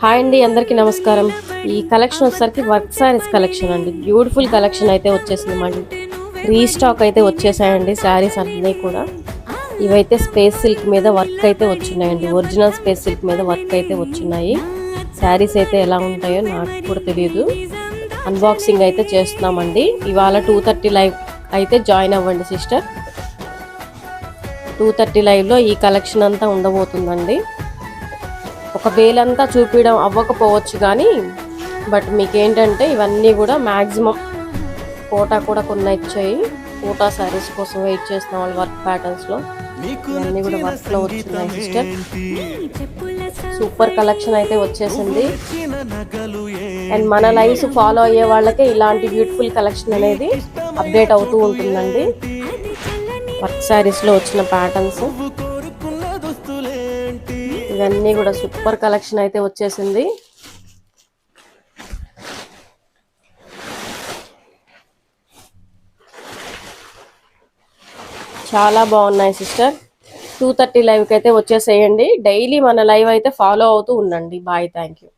Hi అండి, అందరికీ నమస్కారం. ఈ కలెక్షన్ వచ్చేసరికి వర్క్ శారీస్ కలెక్షన్ అండి. బ్యూటిఫుల్ కలెక్షన్ అయితే వచ్చేసింది. మళ్ళీ రీస్టాక్ అయితే వచ్చేసాయండి శారీస్ అన్నీ కూడా. ఇవైతే స్పేస్ సిల్క్ మీద వర్క్ అయితే వచ్చినాయండి. ఒరిజినల్ స్పేస్ సిల్క్ మీద వర్క్ అయితే వచ్చినాయి. శారీస్ అయితే ఎలా ఉంటాయో నాకు కూడా తెలియదు. అన్బాక్సింగ్ అయితే చేస్తున్నామండి. ఇవాళ 2:30 లైవ్ అయితే జాయిన్ అవ్వండి సిస్టర్. 2:30 లైవ్లో ఈ కలెక్షన్ అంతా ఉండబోతుందండి. ఒక వేలంతా చూపించడం అవ్వకపోవచ్చు కానీ బట్ మీకేంటంటే ఇవన్నీ కూడా మ్యాక్సిమం కోటా కూడా కొన్ని ఇచ్చాయి. కోటా శారీస్ కోసం వెయిట్ చేస్తున్న వాళ్ళు వర్క్ ప్యాటర్న్స్లో ఇవన్నీ కూడా వర్క్లో వచ్చినాయి సిస్టర్. సూపర్ కలెక్షన్ అయితే వచ్చేసింది. అండ్ మన లైవ్స్ ఫాలో అయ్యే వాళ్ళకే ఇలాంటి బ్యూటిఫుల్ కలెక్షన్ అనేది అప్డేట్ అవుతూ ఉంటుందండి. వర్క్ శారీస్లో వచ్చిన ప్యాటర్న్స్ ఇవన్నీ కూడా సూపర్ కలెక్షన్ అయితే వచ్చేసింది. చాలా బాగున్నాయి సిస్టర్. 2:30 లైవ్కి అయితే వచ్చేసేయండి. డైలీ మన లైవ్ అయితే ఫాలో అవుతూ ఉండండి. Bye, thank you.